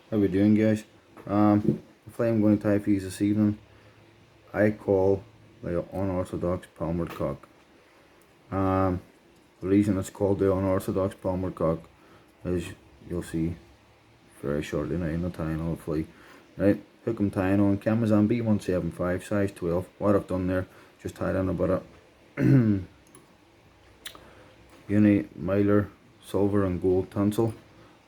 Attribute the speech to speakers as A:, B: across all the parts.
A: How we doing, guys? The fly I'm going to tie for you this evening, I call the unorthodox palmered cock. The reason it's called the unorthodox palmered cock is you'll see very shortly now in the tying on the fly. Right, hook I'm tying on Coch B175 size 12. What I've done there, just tied on a bit of uni miler silver and gold tinsel.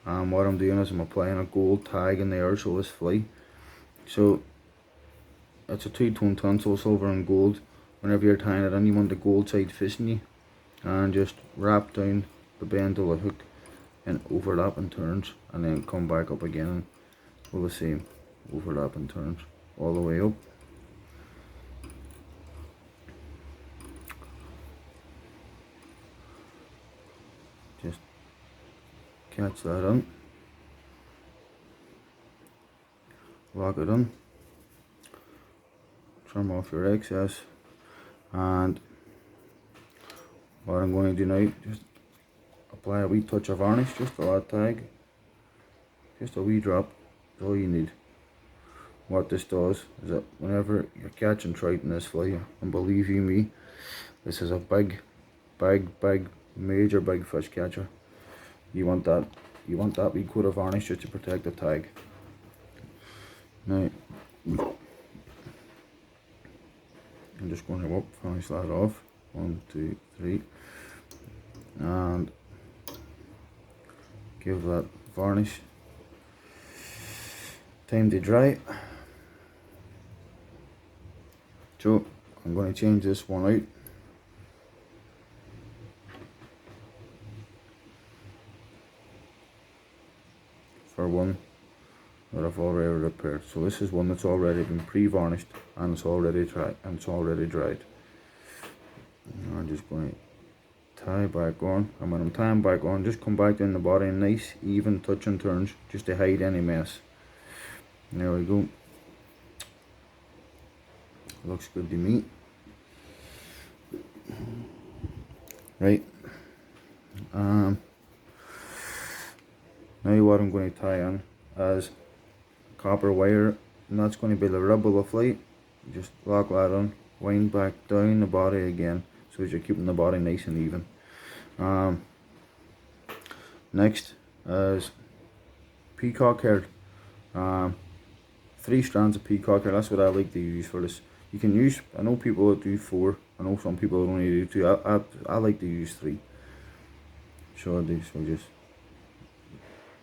A: And what I'm doing is I'm applying a gold tag in the air so this fly. So it's a two-tone tinsel, silver and gold. Whenever you're tying it in, you want the gold side facing you, and just wrap down the bend of the hook and overlap and turns, and then come back up again and do the same overlap and turns all the way up. Just catch that in, lock it in, trim off your excess, and what I'm going to do now, just apply a wee touch of varnish just to that tag, just a wee drop, that's all you need. What this does is that whenever you're catching trout in this fly, and believe you me, this is a big major big fish catcher, you want that wee coat of varnish just to protect the tag. Now I'm just going to finish that off. 1, 2, 3, and give that varnish time to dry. So I'm going to change this one out. For one that I've already repaired. So this is one that's already been pre-varnished and it's already dried. I'm just going to tie back on, and when I'm tying back on, just come back down the body in nice even touch and turns just to hide any mess. There we go. Looks good to me. Right. Now what I'm going to tie in is copper wire, and that's going to be the rib of the fly. Just lock that on, wind back down the body again, so as you're keeping the body nice and even. Next is peacock herl. 3 strands of peacock herl, that's what I like to use for this. You can use, I know people that do 4, I know some people that only do 2, I like to use 3. So just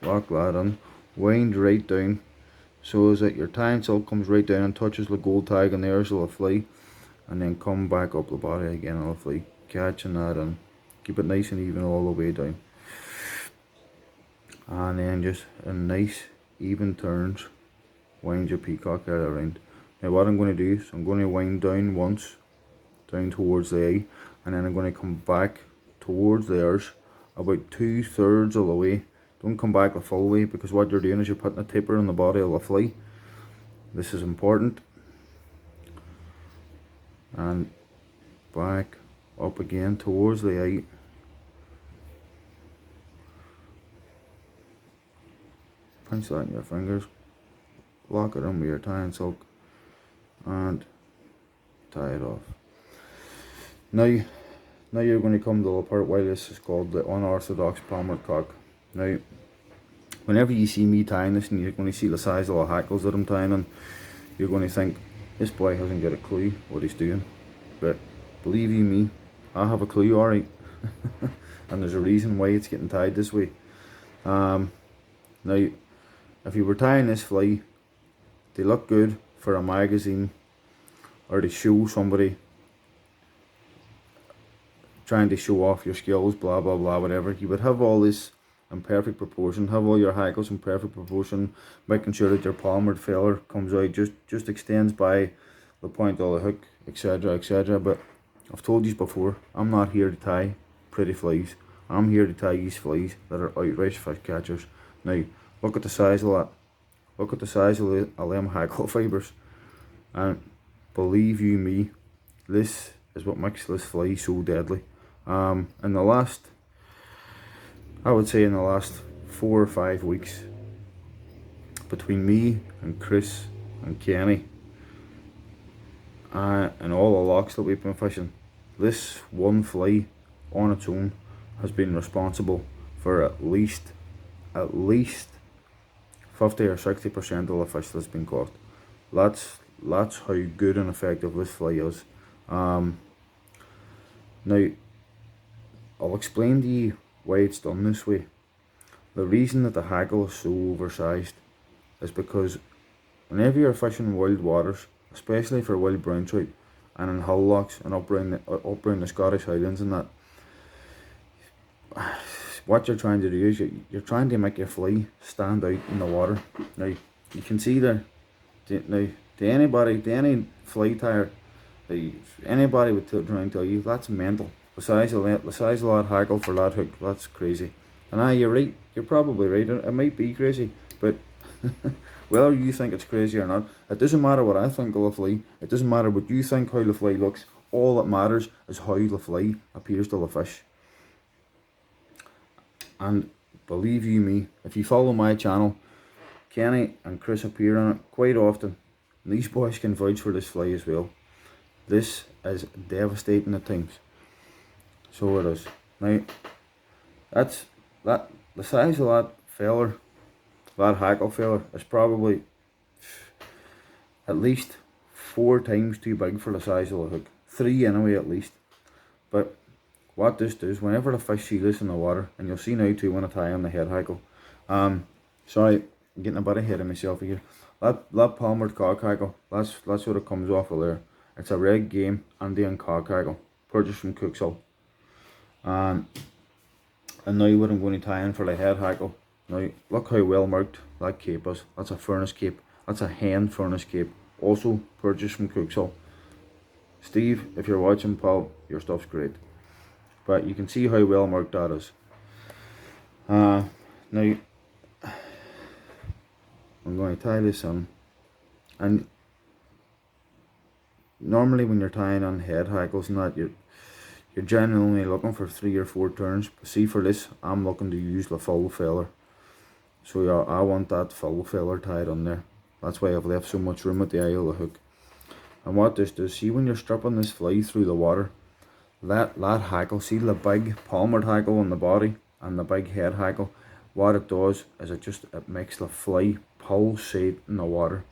A: lock that in, wind right down, so as that your tinsel comes right down and touches the gold tag on the air of the fly, and then come back up the body again on the fly, catching that in. Keep it nice and even all the way down, and then just in nice even turns, wind your peacock herl around. Now what I'm going to do is I'm going to wind down once, down towards the eye, and then I'm going to come back towards the ears about 2/3 of the way. Don't come back the full way, because what you're doing is you're putting a taper on the body of the fly. This is important. And back up again towards the eye. Pinch that in your fingers, lock it in with your tying silk, and tie it off. Now you're going to come to the part why this is called the unorthodox palmered cock. Now, whenever you see me tying this and you're going to see the size of the hackles that I'm tying in, you're going to think, this boy hasn't got a clue what he's doing. But believe you me, I have a clue, alright. And there's a reason why it's getting tied this way. Now, if you were tying this fly, they look good for a magazine, or to show somebody, trying to show off your skills, blah blah blah, whatever. You would have all this in perfect proportion, have all your hackles in perfect proportion, making sure that your palmered feather comes out, just extends by the point of the hook, etc, etc. But I've told you before, I'm not here to tie pretty flies. I'm here to tie these flies that are outright fish catchers. Now look at the size of that. Look at the size of them hackle fibres, and believe you me, this is what makes this fly so deadly. In the last, I would say in the last 4 or 5 weeks, between me and Chris and Kenny and all the locks that we've been fishing, this one fly on its own has been responsible for at least 50 or 60% of the fish that's been caught. That's how good and effective this fly is. Now I'll explain to you why it's done this way. The reason that the hackle is so oversized is because whenever you're fishing wild waters, especially for wild brown trout and in hull locks and up around the Scottish Highlands and that, what you're trying to do is you're trying to make your fly stand out in the water. Now you can see there, to any fly tire, anybody would try and tell you that's mental. The size of that hackle for that hook, that's crazy. And you're right, you're probably right, it might be crazy, but whether you think it's crazy or not, it doesn't matter what I think of the fly, it doesn't matter what you think how the fly looks, all that matters is how the fly appears to the fish. And believe you me, if you follow my channel, Kenny and Chris appear on it quite often, and these boys can vouch for this fly as well. This is devastating at times. So it is. Now, the size of that feller, that hackle feller, is probably at least 4 times too big for the size of the hook. 3 anyway at least. But what this does, whenever the fish see this in the water, and you'll see now too when I tie on the head hackle. Sorry, I'm getting a bit ahead of myself here. That palmered coch hackle, that's what it comes off of there. It's a red game Andean coch hackle, purchased from Cookshall. And now what I'm going to tie in for the head hackle. Now look how well marked that cape is. That's a furnace cape. That's a hen furnace cape, also purchased from Cookshall. Steve, if you're watching, pal, your stuff's great. But you can see how well marked that is. Now I'm going to tie this in, and normally when you're tying on head hackles and that, you're generally only looking for 3 or 4 turns. But see, for this, I'm looking to use the full feller. So yeah, I want that full feller tied on there. That's why I've left so much room at the eye of the hook. And what this does, see when you're stripping this fly through the water, that hackle, see the big palmered hackle on the body and the big head hackle, what it does is it makes the fly pulsate in the water.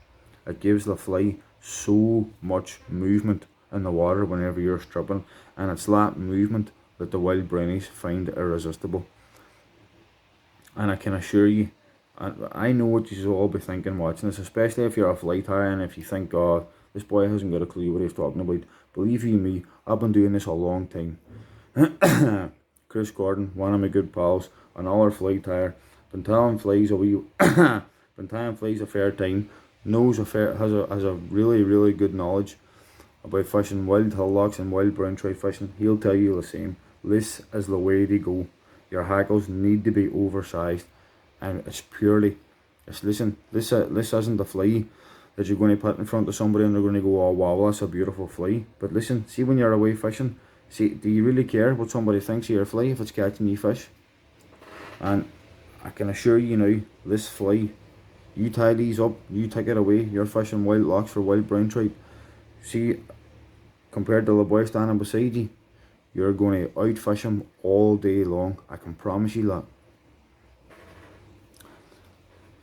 A: It gives the fly so much movement in the water whenever you're stripping, and it's that movement that the wild brownies find irresistible. And I can assure you, I know what you all be thinking watching this, especially if you're a fly tyer and if you think, oh, this boy hasn't got a clue what he's talking about. Believe you me, I've been doing this a long time. Chris Gordon, one of my good pals, another fly tyer, been tying flies a fair time, has a really good knowledge about fishing wild hull locks and wild brown trout fishing. He'll tell you the same. This is the way to go. Your hackles need to be oversized, and this isn't the fly that you're going to put in front of somebody and they're going to go, oh wow, that's a beautiful fly. But listen, see when you're away fishing, see, do you really care what somebody thinks of your fly if it's catching you fish? And I can assure you now, this fly, you tie these up, you take it away, you're fishing wild locks for wild brown trout. See, compared to the boy standing beside you, you're going to outfish him all day long. I can promise you that.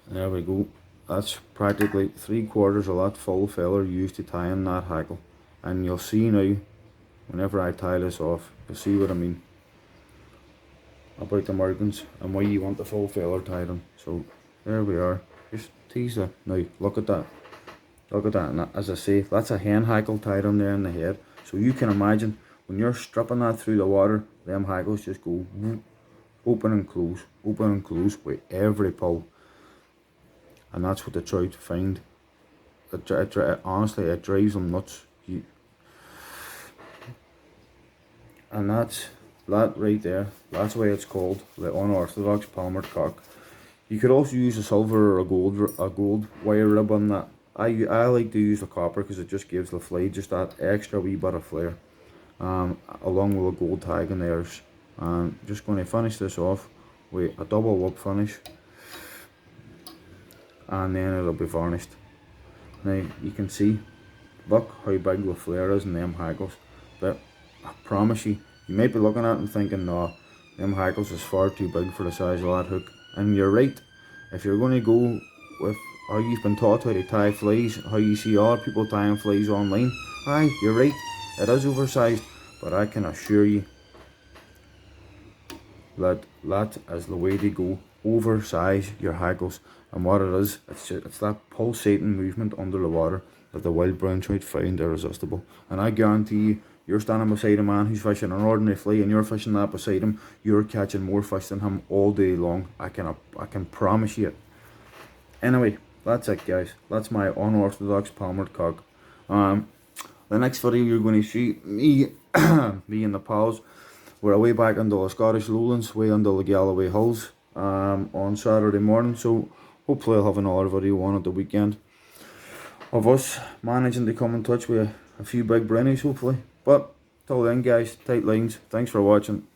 A: There we go. That's practically 3/4 of that full feller used to tie in that hackle. And you'll see now, whenever I tie this off, you'll see what I mean about the markings and why you want the full feller tied in. So there we are. Just tease that. Now look at that. Look at that. And as I say, that's a hen hackle tied on there in the head. So you can imagine when you're stripping that through the water, them hackles just go open and close with every pull. And that's what the trout find. Honestly, it drives them nuts. And that right there, that's why it's called the unorthodox palmered coch. You could also use a silver or a gold wire rib on that. I like to use the copper because it just gives the fly just that extra wee bit of flair, along with a gold tag in theirs. And just going to finish this off with a double whip finish. and then it'll be varnished. Now you can see, look how big the flare is in them hackles, but I promise you, you might be looking at it and thinking, no, them hackles is far too big for the size of that hook. And you're right. If you're going to go with how you've been taught how to tie flies, how you see other people tying flies online, aye, you're right, it is oversized, but I can assure you that that is the way to go. Oversize your hackles, and what it is, it's that pulsating movement under the water that the wild brown trout find irresistible. And I guarantee you, you're standing beside a man who's fishing an ordinary fly and you're fishing that beside him, you're catching more fish than him all day long. I can promise you it. Anyway, that's it guys, that's my unorthodox palmered cock. The next video you're going to see me me and the pals, we're away back into the Scottish lowlands, way under the Galloway Hills on Saturday morning, so hopefully I'll have another video on at the weekend of us managing to come in touch with a few big brownies hopefully. But till then guys, tight lines, thanks for watching.